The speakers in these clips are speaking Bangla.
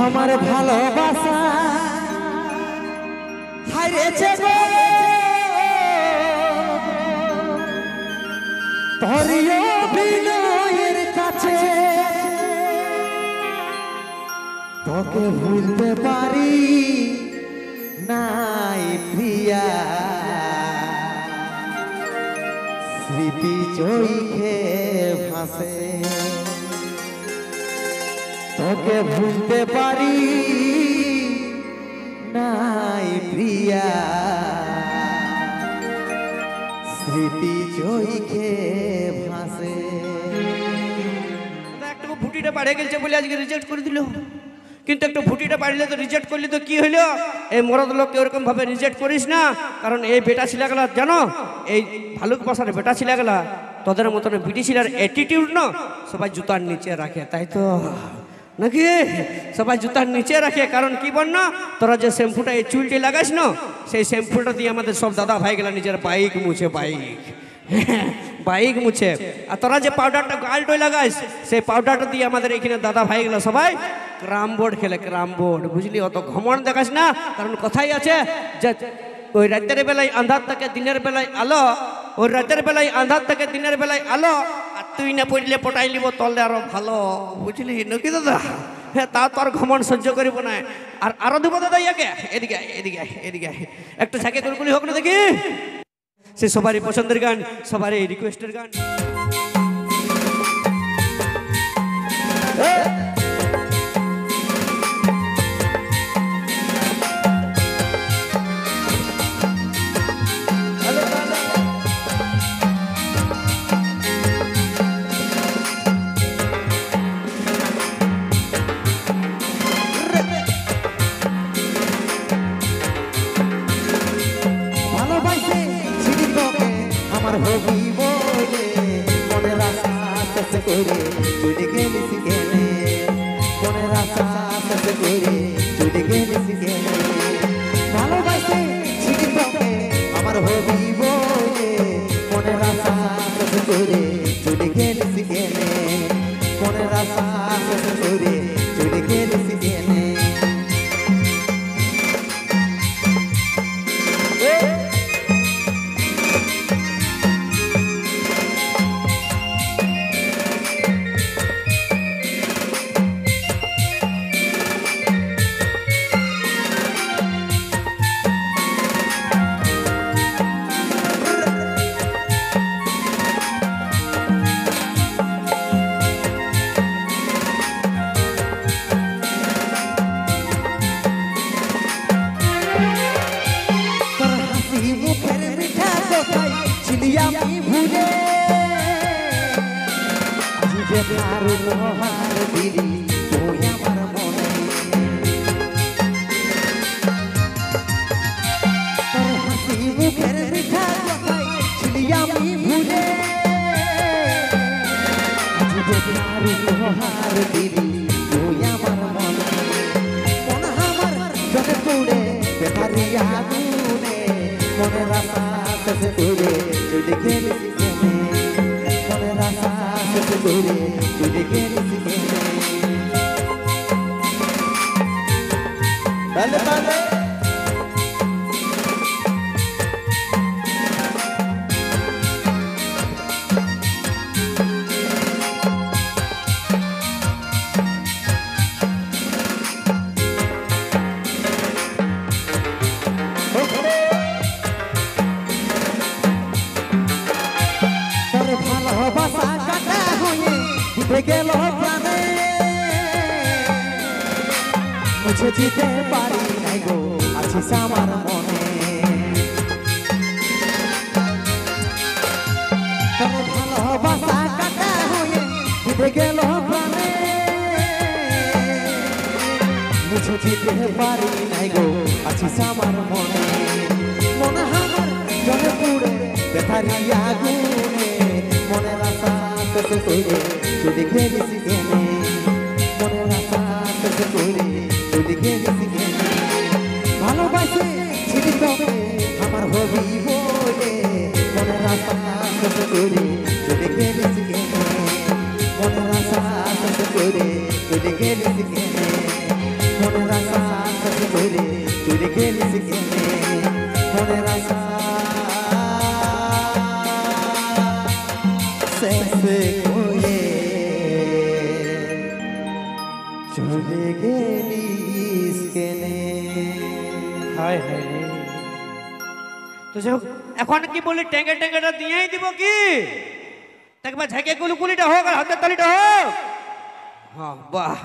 আমার ভালোবাসা হারিয়েছে গো তোরিও বিনয়ের কাছে তোকে ভুলতে পারি নাই প্রিয়া স্মৃতি চোখে ভাসে তোকে ভুলতে পারি নাই প্রিয়া স্মৃতি চোখে ভাসে একটু ভুটিটা বাড়ে গেছে বলে আজকে রিজেক্ট করে দিল কিন্তু একটু ভুটিটা বাড়লে তো রিজেক্ট করলে তো কি হইলো এই মরদ লোককে ওরকম ভাবে রিজেক্ট করিস না কারণ এই বেটা ছিলাগুলা জানো এই ভালুক বাসার বেটা ছিলাগুলা তোদের মতন বিটি ছিলার অ্যাটিটিউড না সবাই জুতার নিচে রাখে তাই তো নাকি সবাই জুতার নিচে রাখে কারণ কি বল না তোরা যে শ্যাম্পুটা এই চুলটি লাগাস না সেই শ্যাম্পুটা দিয়ে আমাদের সব দাদা ভাই গেলা নিজের বাইক মুছে বাইক মুছে আর তোরা যে পাউডারটা গালটোয় লাগাইস সেই পাউডারটা দিয়ে আমাদের এখানে দাদা ভাই গেলা সবাই ক্রাম বোর্ড খেলে ক্রাম বোর্ড বুঝলি অত ঘমন দেখাস না কারণ কথাই আছে যে ওই রাতের বেলায় আন্ধার থাকে দিনের বেলায় আলো ওই রাতের বেলায় আন্ধার থাকে দিনের বেলায় আলো আর তুই না পড়লে পটাই লিব তলে আরো ভালো বুঝলি নাকি দাদা হ্যাঁ তা তো আর ঘমন সহ্য করিব না আর আরো দেবো দাদা ইয়াকে এদিকে এদিকে এদিকে একটু ঝাঁকে কুলকুলি হোক না দেখি সে সবারই পছন্দের গান সবারই রিকোয়েস্টের গান হবি বলে মনের আশা শেষ করে চলে গেলিস কেনে মনের আশা শেষ করে চলে গেলিস কেনে ভালোবাসে ছিড়ি তোকে আমার হবি বলে মনের আশা শেষ করে চলে গেলিস কেনে মনের আশা শেষ করে চলে গেলিস কেনে আমি ভুলে যে তার লোহার দিলি তুই আমার মনে তোর হাসি মুখের মিঠা কথাই ছিলি আমি ভুলে যে তার লোহার দিলি তুই আমার মনে মন আমার জলে পুড়ে বেকারি আগুনে মনের আশা শেষ করে চলে গেলিস কেনে মনের আশা শেষ করে চলে গেলিস কেনে তালে তালে ভালোবাসা কাটা হয়ে দিতে গেল প্রাণে মুছে দিতে পারি নাই গো আছিস আমার মনে ভালোবাসা কাটা হয়ে দিতে গেল প্রাণে মুছে দিতে পারি নাই গো আছিস আমার মনে মন আমার জলে পুড়ে বেথারি আগুনে মনের আশা শেষ করে চলে গেলিস কেনে মনের আশা শেষ করে চলে গেলিস কেনে ভালোবাসে ছিড়ি তোকে আমার হবি বলে মনের আশা শেষ করে চলে গেলিস কেনে মনের আশা শেষ করে চলে গেলিস কেনে চলে গেলিস কেনে। হায় হায় রে। তো যাই হোক, এখন কি বলি টেঙ্গে টেঙ্গেটা দিয়েই দিব কি? একবার ঝাঁকে কুলকুলিটা হোক আর হাতের তালিটা হোক। হ্যাঁ বাহ,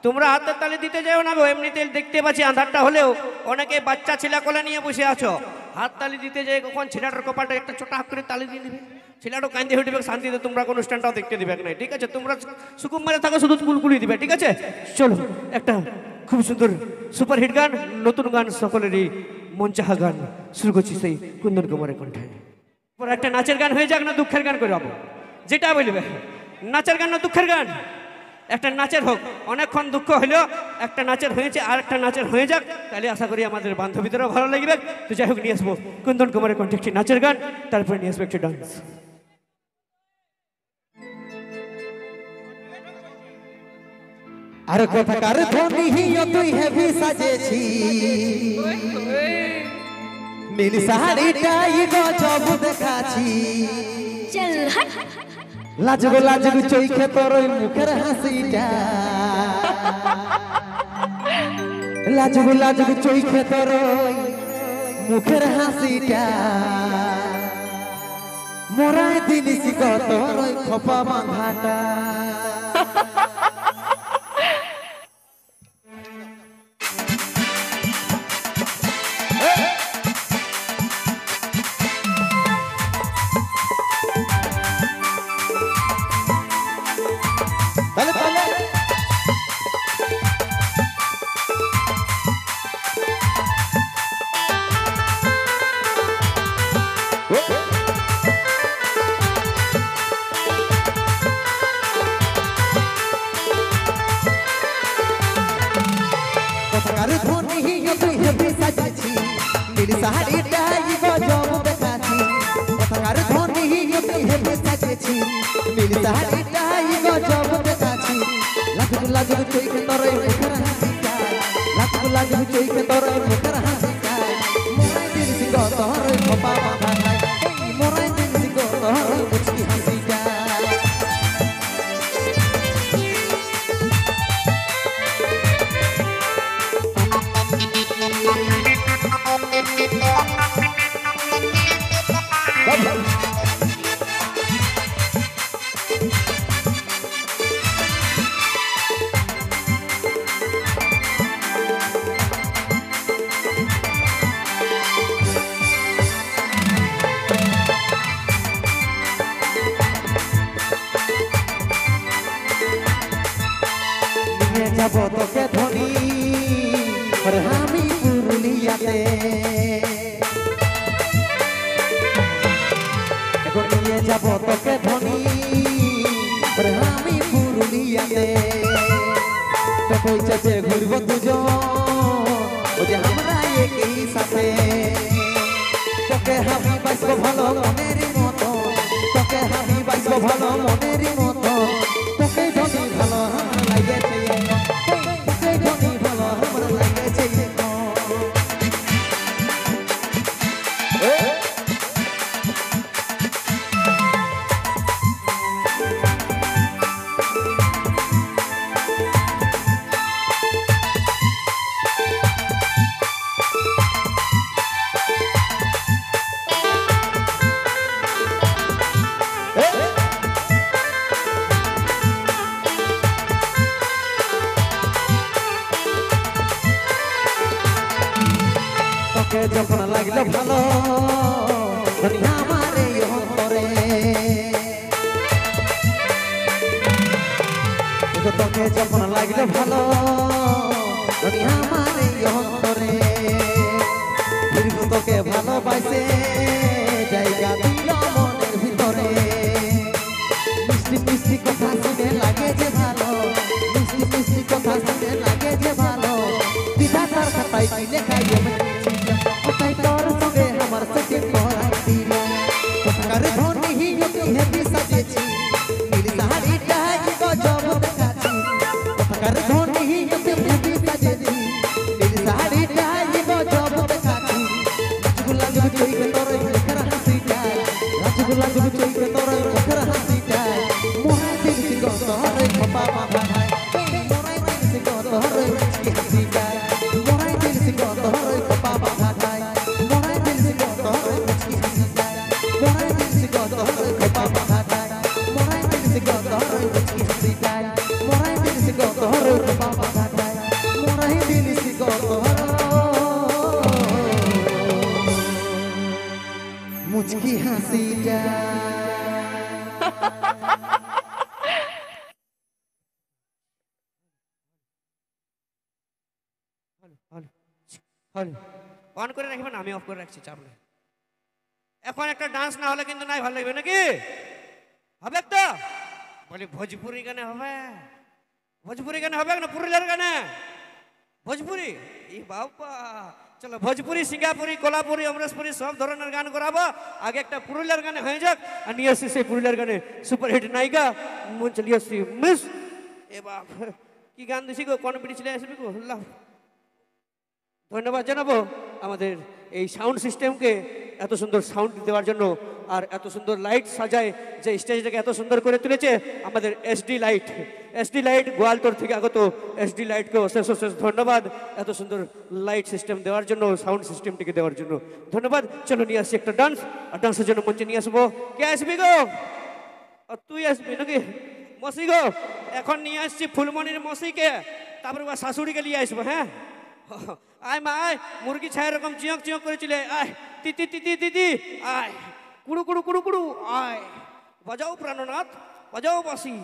তোমরা হাতের তালি দিতে যাও না গো, এমনিতে দেখতে পাচ্ছি আন্ধারটা হলেও অনেকে বাচ্চা ছেলে কোলে নিয়ে বসে আছো। হাত তালি দিতে যাই কখন ছেলেটার কপালটা একটা ছোটা হাত করে তালি দিয়ে দিবে, ছেলেটাও কান্দে উঠবে শান্তিতে, তোমরা কোনো অনুষ্ঠানটাও দেখতে দিবে না। ঠিক আছে, তোমরা সুকুম মারে থাকো, শুধু কুলকুলি দিবে। ঠিক আছে, চলো একটা খুব সুন্দর সুপারহিট গান, নতুন গান, সকলেরই মন চাহা গান শুরু করছি সেই কুন্দন কুমারের কণ্ঠে। পর একটা নাচের গান হয়ে যাক না দুঃখের গান করে যাবো, যেটা বলবে। নাচের গান না দুঃখের গান? একটা নাচের হোক, অনেকক্ষণ দুঃখ হইলেও একটা নাচের হয়েছে, আর একটা নাচের হয়ে যাক, তাহলে আশা করি আমাদের বান্ধবীদেরও ভালো লাগবে। তো যাই হোক, নিয়ে আসবো কুন্দন কুমারের কণ্ঠে একটি নাচের গান, তারপরে নিয়ে আসবো একটি ডান্স। আর কথাকার ধ্বনি তুই হেভি সাজেছি, নীল শাড়িটাই গজব দেখাছি। চল হট। লাজগো লাজগো চোখে তোর ওই মুখের হাসিটা, লাজগো লাজগো চোখে তোর ওই মুখের হাসিটা, মোরাই দিলিস গো তোর ওই খোপা বাঁধাটা। কথাকার ধ্বনি তুই হেভি সাজেছি, নীল শাড়িটাই গজব দেখাছি। কথাকার ধ্বনি তুই হেভি সাজেছি, নীল শাড়িটাই গজব দেখাছি। লাজগো লাজগো চোখে তোর ওই মুখের হাসিটা, লাজগো লাজগো চোখে তোর ওই মুখের হাসিটা, মোরাই দিলিস গো তোর ওই খোপা বাঁধাটা, মোরাই দিলিস গো তোর ওই মুচকি হাসিটা। নিয়ে যাব তোকে ধনী আমি পুরুলিয়াতে, এখন নিয়ে যাব তোকে ধনী আমি পুরুলিয়াতে। তো কইছে ঘুরবো দুজন ওই যে আমরা একই সাথে, তোকে হাবি বাসবো ভালো মনের মতো, তোকে হাবি বাসবো ভালো মনের মতো, তোকে ধনী ভালো আমার লাগেছে, তোকে ধনী ভালো আমার লাগেছে। তোকে যখন লাগলো ভালো দুনিয়া আমার এই অন্তরে, তোকে যখন লাগলো ভালো দুনিয়া আমার এই অন্তরে, ফিরব তোকে ভালোবাসে জায়গা দিল মনের ভিতরে। মিষ্টি মিষ্টি কথা শুনে লাগে যে ভালো, মিষ্টি মিষ্টি কথা শুনে লাগে যে ভালো, বিধাতার খাতায় কি লেখাই কোথায় তোর সঙ্গে আমার সাথে পড়াই দিল। কথাকার ধ্বনি তুই হেভি সাজেছি, নীল শাড়িটাই গজব দেখাছি। কথাকার ধ্বনি তুই হেভি সাজেছি, নীল শাড়িটাই গজব দেখাছি। লাজগো লাজগো চোখে তোর ওই মুখের হাসিটা, লাজগো লাজগো চোখে তোর ওই মুখের হাসিটা, মোরাই দিলিস গো তোর ওই খোপা বাঁধাটা, মোরাই দিলিস অন করে রাখবেন, আমি অফ করে রাখছি, চাপ নেই। এখন একটা ডান্স না হলে কিন্তু নাই ভালো লাগবে নাকি? হবে তো? বলি ভোজপুরি গানে হবে? ভোজপুরি গানে হবে না পুরুলিয়ার গানে? ভোজপুরি ই বাবা, চলো ভোজপুরি, সিঙ্গাপুরি, কোলাপুরি, অমরেশপুরি সব ধরনের গান করাবো। আগে একটা পুরুলিয়ার গানে হয়ে যাক, আর নিয়ে আসছি সেই পুরুলিয়ার গানে সুপারহিট নায়িকা মন চলিয়ে আসছি মিস। এ বাপ, কি গান দিছি গো, কোন পিটি ছিলে আসবি গো? ধন্যবাদ জানাবো আমাদের এই সাউন্ড সিস্টেমকে এত সুন্দর সাউন্ড দেওয়ার জন্য, আর এত সুন্দর লাইট সাজায় যে স্টেজটাকে এত সুন্দর করে তুলেছে আমাদের এসডি লাইট গোয়ালতোড় থেকে আগত এসডি লাইটকে অশেষ অশেষ ধন্যবাদ এত সুন্দর লাইট সিস্টেম দেওয়ার জন্য, সাউন্ড সিস্টেমটিকে দেওয়ার জন্য ধন্যবাদ। চলো নিয়ে আসছি একটা ডান্স, আর ডান্সের জন্য মঞ্চে নিয়ে আসবো। কে আসবি গো? তুই আসবি নাকি? মসি গো, এখন নিয়ে আসছি ফুলমণির মসিকে, তারপরে বা শাশুড়িকে নিয়ে আসবো। হ্যাঁ আয় মা আয়, মুরগি ছায়ের রকম চিয়ক চিয়ক করেছিলে, আয় তিতি তিতি তিতি, আয় কুড়ু কুড়ু কুড়ু কুড়ু, আয় বাজাও প্রাণনাথ, বাজাও বাসি।